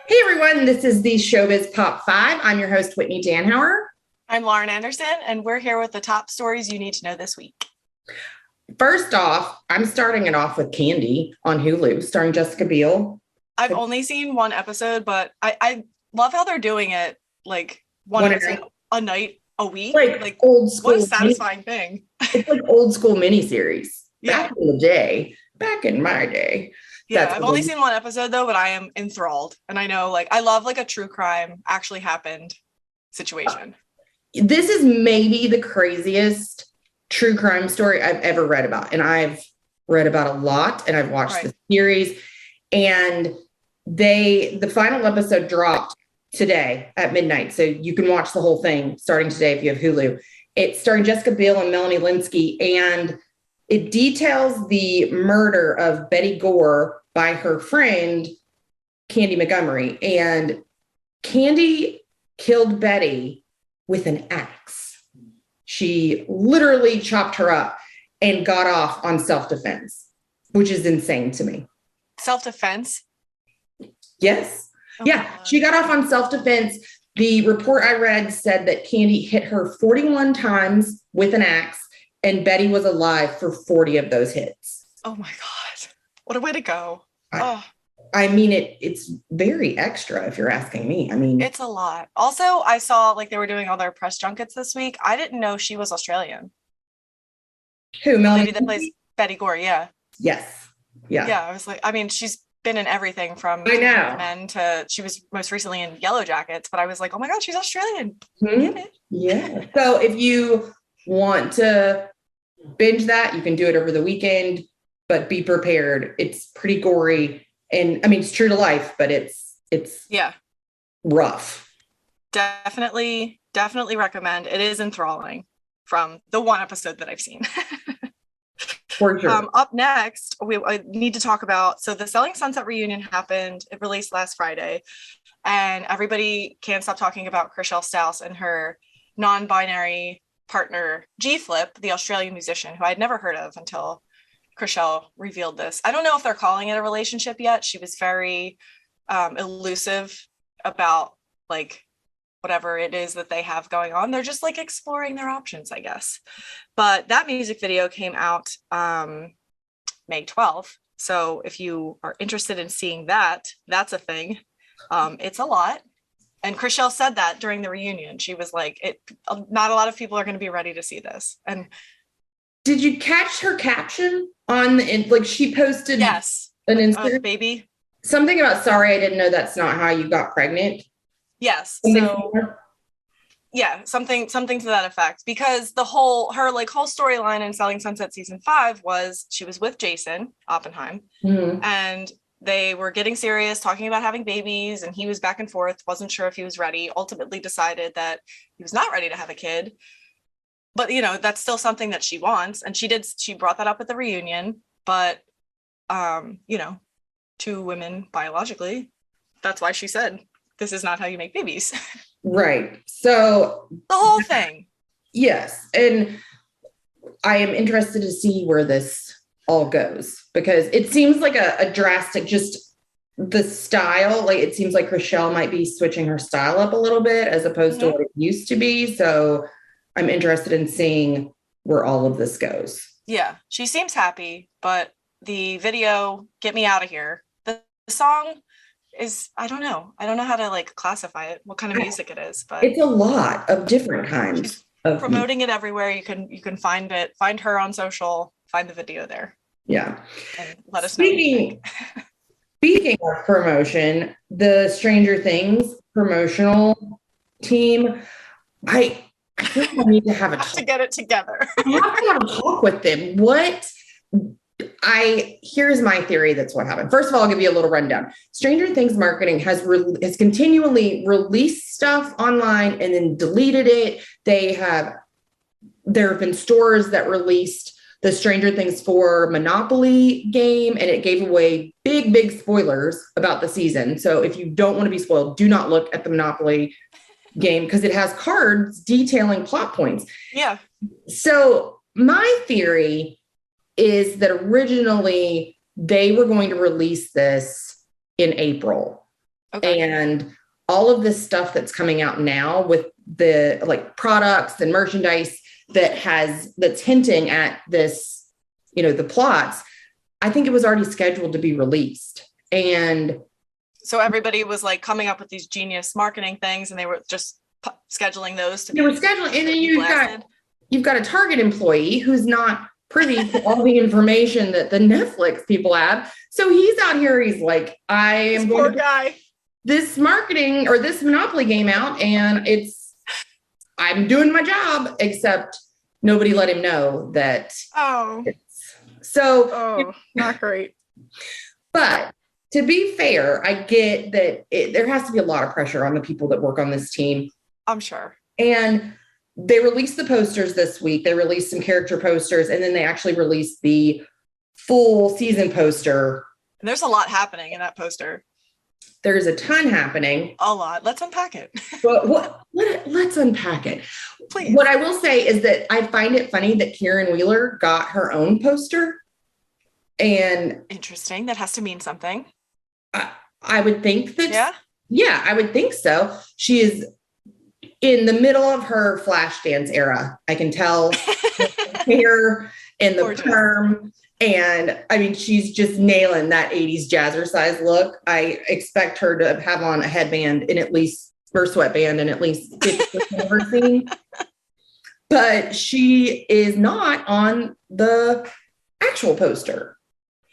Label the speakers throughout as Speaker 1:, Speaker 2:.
Speaker 1: Hey everyone, this is the Showbiz Pop 5. I'm your host, Whitney Danhauer.
Speaker 2: I'm Lauren Anderson, and we're here with the top stories you need to know this week.
Speaker 1: First off, I'm starting it off with Candy on Hulu, starring Jessica Biel.
Speaker 2: I've only seen one episode, but I love how they're doing it like one episode a night, a week.
Speaker 1: Like old school.
Speaker 2: What a satisfying thing.
Speaker 1: It's like old school miniseries.
Speaker 2: Yeah.
Speaker 1: Back in the day, back in my day.
Speaker 2: Yeah, I've only seen one episode though, but I am enthralled. And I know I love a true crime actually happened situation.
Speaker 1: This is maybe the craziest true crime story I've ever read about. And I've read about a lot and I've watched the series. And the final episode dropped today at midnight. So you can watch the whole thing starting today if you have Hulu. It's starring Jessica Biel and Melanie Lynskey. And it details the murder of Betty Gore by her friend, Candy Montgomery. And Candy killed Betty with an axe. She literally chopped her up and got off on self-defense, which is insane to me.
Speaker 2: Self-defense?
Speaker 1: Yes. Oh yeah, she got off on self-defense. The report I read said that Candy hit her 41 times with an axe, and Betty was alive for 40 of those hits.
Speaker 2: Oh my God. What a way to go.
Speaker 1: I mean, it's very extra if you're asking me. I mean,
Speaker 2: it's a lot. Also, I saw they were doing all their press junkets this week. I didn't know she was Australian.
Speaker 1: Who, Melanie?
Speaker 2: Lady that plays Betty Gore, yeah.
Speaker 1: Yes. Yeah.
Speaker 2: Yeah, I was like, I mean, she's been in everything from Men to she was most recently in Yellow Jackets, but I was like, oh my God, she's Australian.
Speaker 1: Mm-hmm. Yeah. So if you want to binge that, you can do it over the weekend, but be prepared. It's pretty gory. And I mean, it's true to life, but it's rough.
Speaker 2: Definitely recommend. It is enthralling from the one episode that I've seen.
Speaker 1: For sure.
Speaker 2: Up next, I need to talk about, so the Selling Sunset reunion happened. It released last Friday, and everybody can't stop talking about Chrishell Stause and her non-binary partner, GFlip, the Australian musician, who I'd never heard of until Crishell revealed this. I don't know if they're calling it a relationship yet. She was very elusive about whatever it is that they have going on. They're just exploring their options, I guess. But that music video came out May 12th. So if you are interested in seeing that, that's a thing. It's a lot. And Chrishell said that during the reunion. She was like, not a lot of people are going to be ready to see this. And
Speaker 1: did you catch her caption on she posted
Speaker 2: an Instagram baby?
Speaker 1: Something about, sorry, I didn't know that's not how you got pregnant.
Speaker 2: Yes. So yeah, something to that effect, because her whole storyline in Selling Sunset season 5 was she was with Jason Oppenheim, and they were getting serious, talking about having babies, and he was back and forth, wasn't sure if he was ready, ultimately decided that he was not ready to have a kid. But, that's still something that she wants. And she brought that up at the reunion. But, two women biologically, that's why she said, this is not how you make babies.
Speaker 1: Right. So
Speaker 2: the whole thing.
Speaker 1: Yes. And I am interested to see where this all goes, because it seems like a drastic, just the style. It seems like Crishell might be switching her style up a little bit as opposed to what it used to be. So I'm interested in seeing where all of this goes.
Speaker 2: Yeah, she seems happy, but the video, Get Me Outta Here, the song is, I don't know how to classify it, what kind of music it is, but
Speaker 1: it's a lot of different kinds of
Speaker 2: promoting it everywhere. You can find her on social, find the video there.
Speaker 1: Yeah.
Speaker 2: And let us know what you think.
Speaker 1: Speaking of promotion, the Stranger Things promotional team, I feel like I need to have a talk.
Speaker 2: To get it together.
Speaker 1: I have to have a talk with them. Here's my theory. That's what happened. First of all, I'll give you a little rundown. Stranger Things marketing has continually released stuff online and then deleted it. There have been stores that released the Stranger Things 4 Monopoly game, and it gave away big spoilers about the season. So if you don't want to be spoiled, do not look at the Monopoly game, because it has cards detailing plot points.
Speaker 2: Yeah.
Speaker 1: So my theory is that originally they were going to release this in April.
Speaker 2: Okay.
Speaker 1: And all of this stuff that's coming out now with the like products and merchandise that's hinting at this, the plots, I think it was already scheduled to be released. And
Speaker 2: so everybody was like coming up with these genius marketing things, and they were just scheduling those to be.
Speaker 1: They were scheduling, and then you've got a Target employee who's not privy to all the information that the Netflix people have. So he's out here. He's like, I am going to
Speaker 2: guy.
Speaker 1: This marketing or this Monopoly game out, and I'm doing my job, except nobody let him know that.
Speaker 2: Oh, not great.
Speaker 1: But to be fair, I get that there has to be a lot of pressure on the people that work on this team.
Speaker 2: I'm sure.
Speaker 1: And they released the posters this week. They released some character posters, and then they actually released the full season poster.
Speaker 2: And there's a lot happening in that poster.
Speaker 1: There's a ton happening.
Speaker 2: A lot. Let's unpack it.
Speaker 1: But let's unpack it.
Speaker 2: Please.
Speaker 1: What I will say is that I find it funny that Karen Wheeler got her own poster. And
Speaker 2: interesting. That has to mean something.
Speaker 1: I would think that.
Speaker 2: Yeah,
Speaker 1: I would think so. She is in the middle of her Flashdance era. I can tell the hair and the perm. And I mean, she's just nailing that 80s jazzercise look. I expect her to have on a headband and at least, or sweatband and at least 50% of her scene. But she is not on the actual poster.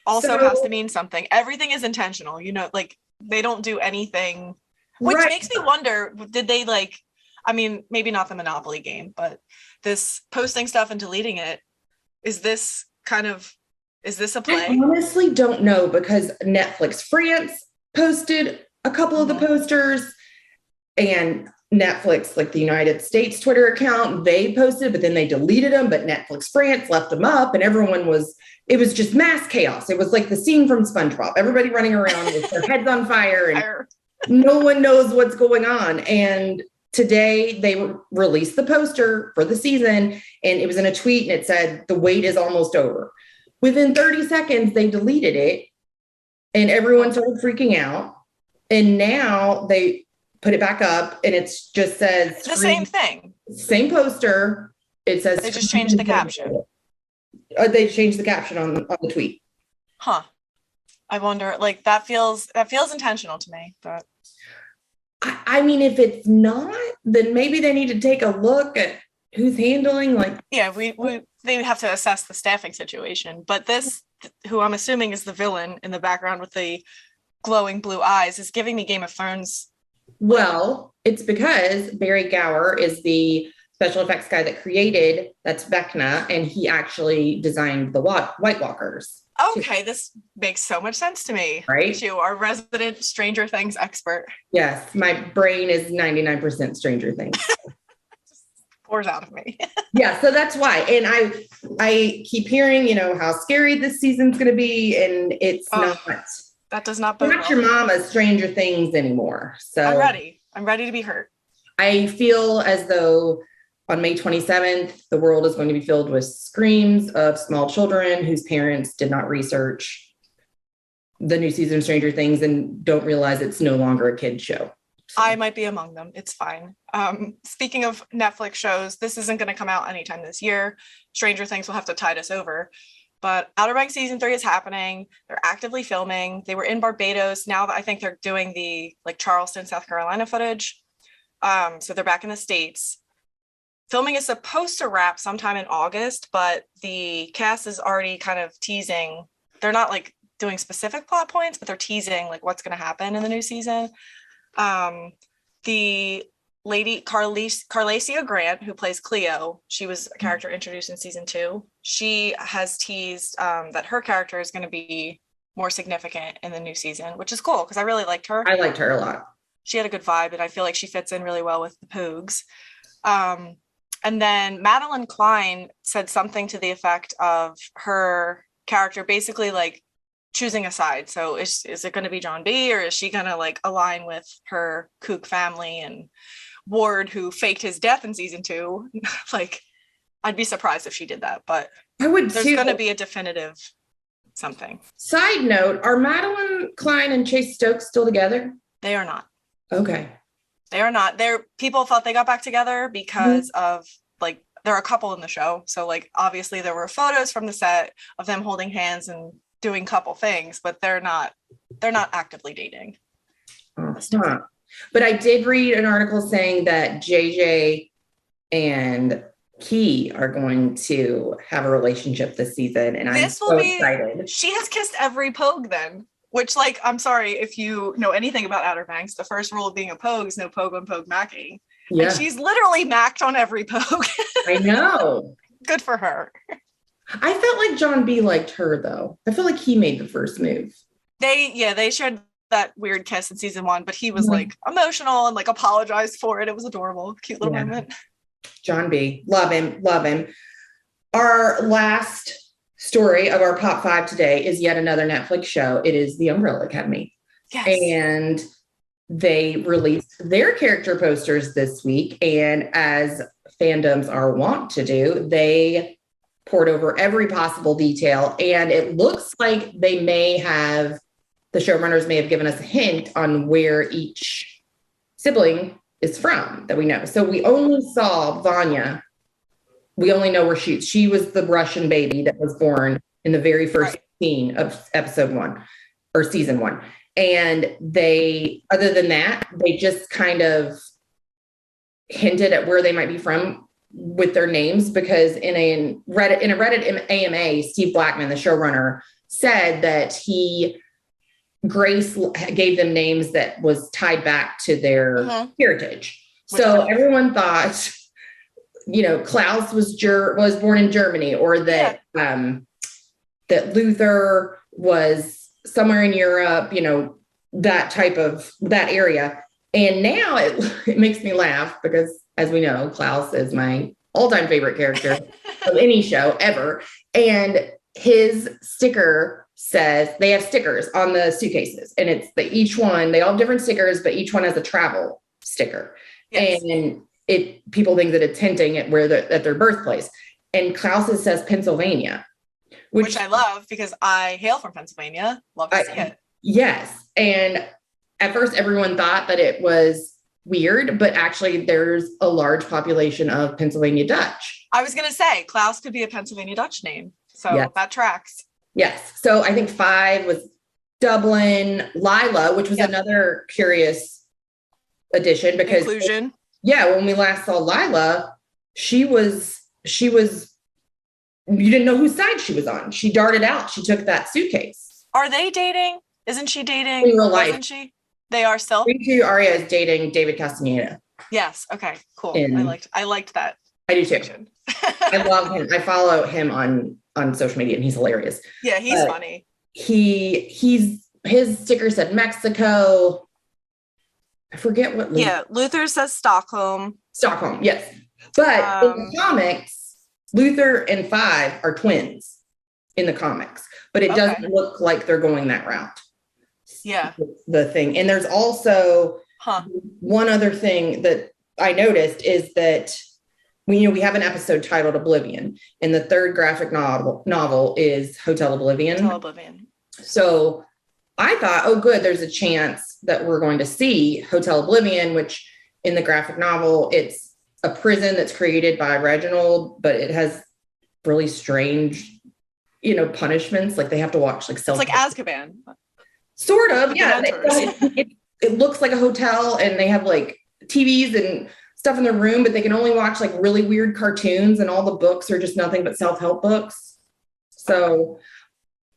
Speaker 2: Also has to mean something. Everything is intentional. Like they don't do anything, which makes me wonder, did they maybe not the Monopoly game, but this posting stuff and deleting it, is this a play?
Speaker 1: I honestly don't know, because Netflix France posted a couple of the posters, and Netflix, like the United States Twitter account, they posted, but then they deleted them, but Netflix France left them up, and it was just mass chaos. It was like the scene from SpongeBob, everybody running around with their heads on fire and no one knows what's going on. And today they released the poster for the season, and it was in a tweet, and it said, the wait is almost over. Within 30 seconds, they deleted it, and everyone started freaking out. And now they put it back up, and it just says
Speaker 2: the same thing.
Speaker 1: Same poster. It says
Speaker 2: they just changed the caption.
Speaker 1: They changed the caption on the tweet.
Speaker 2: Huh. I wonder, that feels intentional to me, but
Speaker 1: I mean, if it's not, then maybe they need to take a look at who's handling
Speaker 2: they have to assess the staffing situation. But this, who I'm assuming is the villain in the background with the glowing blue eyes, is giving me Game of Thrones.
Speaker 1: Well, it's because Barry Gower is the special effects guy that created, that's Vecna, and he actually designed the White Walkers.
Speaker 2: Okay, this makes so much sense to me.
Speaker 1: Right?
Speaker 2: You are resident Stranger Things expert.
Speaker 1: Yes, my brain is 99% Stranger Things.
Speaker 2: Pours out of me.
Speaker 1: Yeah, so that's why. And I keep hearing, how scary this season's going to be, and it's not.
Speaker 2: That does not bode
Speaker 1: not your mama's Stranger Things anymore. So
Speaker 2: I'm ready to be hurt.
Speaker 1: I feel as though on May 27th, the world is going to be filled with screams of small children whose parents did not research the new season of Stranger Things and don't realize it's no longer a kid's show. So.
Speaker 2: I might be among them. It's fine. Speaking of Netflix shows, this isn't going to come out anytime this year. Stranger Things will have to tide us over. But Outer Banks season 3 is happening. They're actively filming. They were in Barbados. Now that I think they're doing the Charleston, South Carolina footage. So they're back in the States. Filming is supposed to wrap sometime in August, but the cast is already kind of teasing. They're not doing specific plot points, but they're teasing what's going to happen in the new season. The lady Carlacia Grant, who plays Cleo, she was a character introduced in season 2. She has teased that her character is going to be more significant in the new season, which is cool because I really liked her.
Speaker 1: I liked her a lot.
Speaker 2: She had a good vibe, and I feel like she fits in really well with the Poogs. And then Madeline Klein said something to the effect of her character basically choosing a side. So is it going to be John B, or is she going to align with her kook family and Ward, who faked his death in season 2? I'd be surprised if she did that, but
Speaker 1: I would.
Speaker 2: There's going to be a definitive something.
Speaker 1: Side note: are Madeline Klein and Chase Stokes still together?
Speaker 2: They are not.
Speaker 1: Okay.
Speaker 2: They are not. People thought they got back together because of like they're a couple in the show. So like obviously there were photos from the set of them holding hands and doing couple things, but they're not actively dating.
Speaker 1: Huh. But I did read an article saying that JJ and Key are going to have a relationship this season, and I'm so excited.
Speaker 2: She has kissed every pogue then, which, like, I'm sorry if you know anything about Outer Banks, the first rule of being a pogue is no pogue on pogue macking. Yeah. And she's literally macked on every pogue.
Speaker 1: I know.
Speaker 2: Good for her.
Speaker 1: I felt like John B liked her though. I feel like he made the first move.
Speaker 2: They shared that weird kiss in season 1, but he was like emotional and like apologized for it. It was adorable. Cute little moment.
Speaker 1: John B. Love him. Love him. Our last story of our Pop 5 today is yet another Netflix show. It is The Umbrella Academy.
Speaker 2: Yes.
Speaker 1: And they released their character posters this week. And as fandoms are wont to do, they poured over every possible detail. And it looks like the showrunners may have given us a hint on where each sibling is from that we know. So we only saw Vanya. We only know where she was the Russian baby that was born in the very first scene of episode 1 or season 1. And other than that, they just kind of hinted at where they might be from with their names, because in a Reddit AMA, Steve Blackman, the showrunner, said that Grace gave them names that was tied back to their heritage. So everyone thought, Klaus was born in Germany, or that that Luther was somewhere in Europe, that area. And now it makes me laugh because, as we know, Klaus is my all-time favorite character of any show ever. And his sticker says, they have stickers on the suitcases, and it's they all have different stickers, but each one has a travel sticker. Yes. And people think that it's hinting at at their birthplace. And Klaus's says Pennsylvania,
Speaker 2: which I love because I hail from Pennsylvania. Love to see it.
Speaker 1: Yes. And at first everyone thought that it was weird, but actually there's a large population of Pennsylvania Dutch.
Speaker 2: I was going to say Klaus could be a Pennsylvania Dutch name. So that tracks.
Speaker 1: Yes. So I think 5 was Dublin. Lila, which was another curious addition because
Speaker 2: inclusion.
Speaker 1: When we last saw Lila, she was you didn't know whose side she was on. She darted out. She took that suitcase.
Speaker 2: Are they dating? Isn't she dating?
Speaker 1: In real life.
Speaker 2: Wasn't she? They are still.
Speaker 1: Aria is dating David Castaneda.
Speaker 2: Yes. Okay. Cool. I liked that.
Speaker 1: I do too. I love him. I follow him on social media, and he's hilarious.
Speaker 2: Yeah, he's funny.
Speaker 1: His sticker said Mexico. I forget what.
Speaker 2: Luther says Stockholm.
Speaker 1: Stockholm, yes. But in the comics, Luther and 5 are twins in the comics, but it doesn't look like they're going that route.
Speaker 2: Yeah.
Speaker 1: The thing. And there's also one other thing that I noticed is that we have an episode titled Oblivion, and the third graphic novel is Hotel Oblivion. So I thought, oh, good, there's a chance that we're going to see Hotel Oblivion, which in the graphic novel, it's a prison that's created by Reginald, but it has really strange, punishments. Like they have to watch
Speaker 2: it's like Azkaban.
Speaker 1: Sort of, yeah. It looks like a hotel, and they have like TVs and stuff in their room, but they can only watch like really weird cartoons, and all the books are just nothing but self-help books. So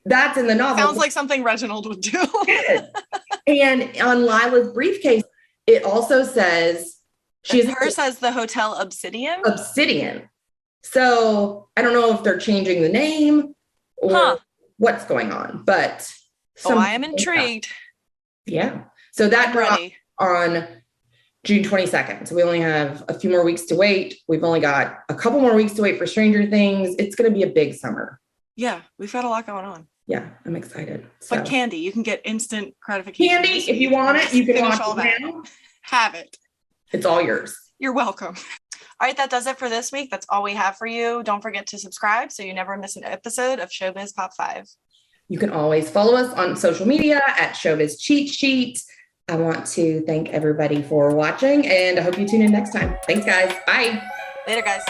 Speaker 1: that's in the novel.
Speaker 2: Sounds like something Reginald would do.
Speaker 1: And on Lila's briefcase, it also says
Speaker 2: says the Hotel Obsidian.
Speaker 1: So I don't know if they're changing the name or what's going on, but
Speaker 2: I am intrigued.
Speaker 1: Yeah. So that dropped on June 22nd. So we only have a few more weeks to wait. We've only got a couple more weeks to wait for Stranger Things. It's going to be a big summer.
Speaker 2: Yeah, we've got a lot going on.
Speaker 1: Yeah, I'm excited.
Speaker 2: But candy, you can get instant gratification.
Speaker 1: Candy, if you want it, you can watch it now.
Speaker 2: Have it.
Speaker 1: It's all yours.
Speaker 2: You're welcome. All right, that does it for this week. That's all we have for you. Don't forget to subscribe so you never miss an episode of Showbiz Pop 5.
Speaker 1: You can always follow us on social media at Showbiz Cheat Sheet. I want to thank everybody for watching, and I hope you tune in next time. Thanks, guys. Bye.
Speaker 2: Later, guys.